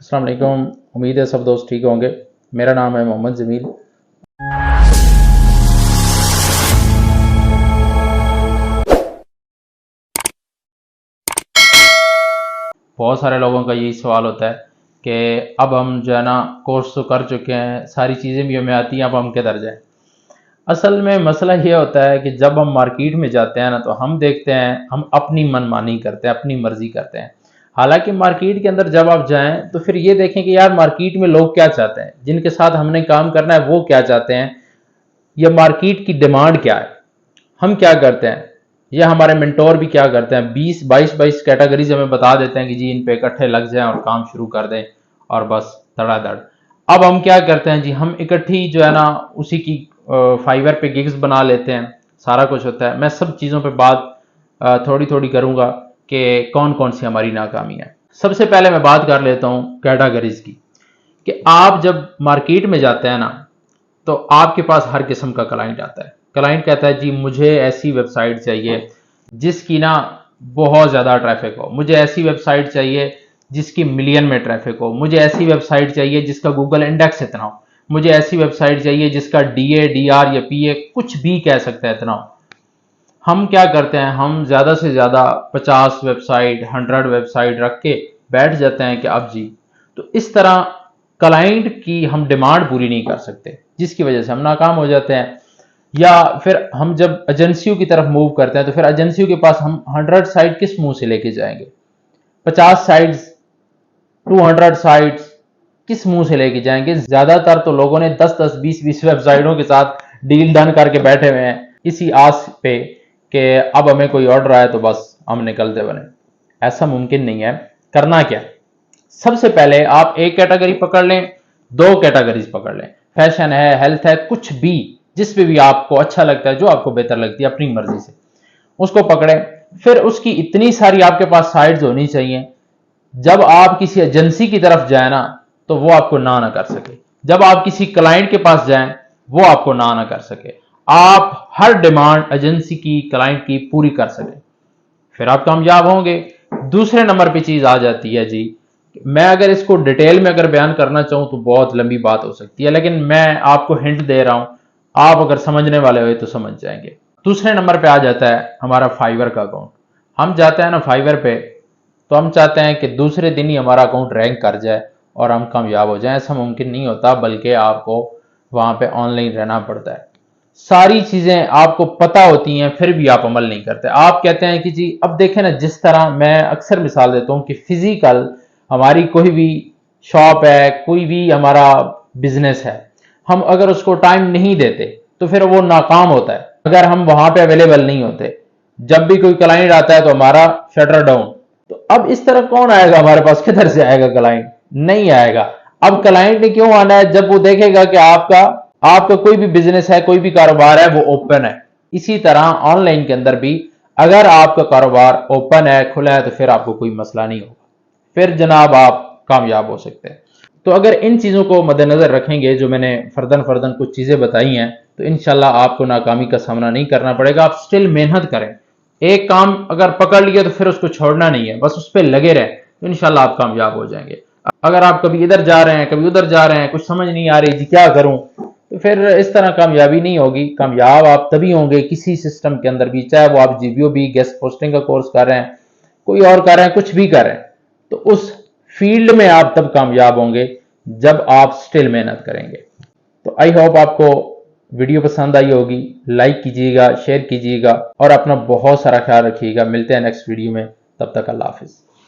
अस्सलाम वालेकुम। उम्मीद है सब दोस्त ठीक होंगे। मेरा नाम है मोहम्मद जमील। बहुत सारे लोगों का यही सवाल होता है कि अब हम जो है ना कोर्स तो कर चुके हैं, सारी चीज़ें भी हमें आती हैं, अब हम किधर जाएं। असल में मसला ये होता है कि जब हम मार्केट में जाते हैं ना तो हम देखते हैं हम अपनी मनमानी करते हैं, अपनी मर्जी करते हैं। हालांकि मार्केट के अंदर जब आप जाएं तो फिर ये देखें कि यार मार्केट में लोग क्या चाहते हैं, जिनके साथ हमने काम करना है वो क्या चाहते हैं, या मार्केट की डिमांड क्या है, हम क्या करते हैं, या हमारे मेंटोर भी क्या करते हैं। 20 22 कैटेगरीज हमें बता देते हैं कि जी इन पे इकट्ठे लग जाएं और काम शुरू कर दें और बस धड़ाधड़। अब हम क्या करते हैं जी, हम इकट्ठी जो है ना उसी की फाइवर पे गिग्स बना लेते हैं, सारा कुछ होता है। मैं सब चीज़ों पे बात थोड़ी थोड़ी करूंगा कि कौन कौन सी हमारी नाकामी है। सबसे पहले मैं बात कर लेता हूँ कैटेगरीज की, कि आप जब मार्केट में जाते हैं ना तो आपके पास हर किस्म का क्लाइंट आता है। क्लाइंट कहता है जी मुझे ऐसी वेबसाइट चाहिए जिसकी ना बहुत ज़्यादा ट्रैफिक हो, मुझे ऐसी वेबसाइट चाहिए जिसकी मिलियन में ट्रैफिक हो, मुझे ऐसी वेबसाइट चाहिए जिसका गूगल इंडेक्स इतना हो, मुझे ऐसी वेबसाइट चाहिए जिसका डीए डीआर या पीए कुछ भी कह सकता है इतना हो। हम क्या करते हैं, हम ज़्यादा से ज़्यादा 50 वेबसाइट 100 वेबसाइट रख के बैठ जाते हैं कि अब जी। तो इस तरह क्लाइंट की हम डिमांड पूरी नहीं कर सकते, जिसकी वजह से हम नाकाम हो जाते हैं। या फिर हम जब एजेंसियों की तरफ मूव करते हैं तो फिर एजेंसियों के पास हम 100 साइट किस मुंह से लेके जाएंगे, 50 साइट्स 200 साइट्स किस मुंह से लेके जाएंगे। ज्यादातर तो लोगों ने 10 10 20 20 वेबसाइटों के साथ डील डन करके बैठे हुए हैं इसी आस पे कि अब हमें कोई ऑर्डर आए तो बस हम निकलते बने। ऐसा मुमकिन नहीं है। करना क्या, सबसे पहले आप एक कैटेगरी पकड़ लें, 2 कैटेगरीज पकड़ लें, फैशन है, हेल्थ है, कुछ भी जिस पे भी आपको अच्छा लगता है, जो आपको बेहतर लगती है अपनी मर्जी से उसको पकड़ें। फिर उसकी इतनी सारी आपके पास साइट्स होनी चाहिए, जब आप किसी एजेंसी की तरफ जाए ना तो वो आपको ना कर सके, जब आप किसी क्लाइंट के पास जाएं वो आपको ना कर सके, आप हर डिमांड एजेंसी की क्लाइंट की पूरी कर सके, फिर आप कामयाब होंगे। दूसरे नंबर पे चीज आ जाती है जी, मैं अगर इसको डिटेल में अगर बयान करना चाहूं तो बहुत लंबी बात हो सकती है, लेकिन मैं आपको हिंट दे रहा हूं, आप अगर समझने वाले हो तो समझ जाएंगे। दूसरे नंबर पे आ जाता है हमारा फाइवर का अकाउंट। हम जाते हैं ना फाइवर पे तो हम चाहते हैं कि दूसरे दिन ही हमारा अकाउंट रैंक कर जाए और हम कामयाब हो जाएं। ऐसा मुमकिन नहीं होता, बल्कि आपको वहां पे ऑनलाइन रहना पड़ता है। सारी चीजें आपको पता होती हैं फिर भी आप अमल नहीं करते। आप कहते हैं कि जी अब देखें ना, जिस तरह मैं अक्सर मिसाल देता हूं कि फिजिकल हमारी कोई भी शॉप है, कोई भी हमारा बिजनेस है, हम अगर उसको टाइम नहीं देते तो फिर वो नाकाम होता है। अगर हम वहां पे अवेलेबल नहीं होते, जब भी कोई क्लाइंट आता है तो हमारा शटर डाउन। तो अब इस तरह कौन आएगा हमारे पास, किधर से आएगा क्लाइंट, नहीं आएगा। अब क्लाइंट ने क्यों आना है, जब वो देखेगा कि आपका आपका कोई भी बिजनेस है, कोई भी कारोबार है वो ओपन है। इसी तरह ऑनलाइन के अंदर भी अगर आपका कारोबार ओपन है, खुला है, तो फिर आपको कोई मसला नहीं होगा, फिर जनाब आप कामयाब हो सकते हैं। तो अगर इन चीज़ों को मद्देनजर रखेंगे, जो मैंने फर्दन फर्दन कुछ चीज़ें बताई हैं, तो इंशाल्लाह आपको नाकामी का सामना नहीं करना पड़ेगा। आप स्टिल मेहनत करें, एक काम अगर पकड़ लिया तो फिर उसको छोड़ना नहीं है, बस उस पर लगे रहें, तो इंशाल्लाह आप कामयाब हो जाएंगे। अगर आप कभी इधर जा रहे हैं कभी उधर जा रहे हैं, कुछ समझ नहीं आ रही जी क्या करूं, तो फिर इस तरह कामयाबी नहीं होगी। कामयाब आप तभी होंगे किसी सिस्टम के अंदर भी, चाहे वो आप जीबीओ भी गेस्ट पोस्टिंग का कोर्स कर रहे हैं, कोई और कर रहे हैं, कुछ भी कर रहे हैं, तो उस फील्ड में आप तब कामयाब होंगे जब आप स्टिल मेहनत करेंगे। तो आई होप आपको वीडियो पसंद आई होगी। लाइक कीजिएगा, शेयर कीजिएगा और अपना बहुत सारा ख्याल रखिएगा। मिलते हैं नेक्स्ट वीडियो में, तब तक अल्लाह हाफिज।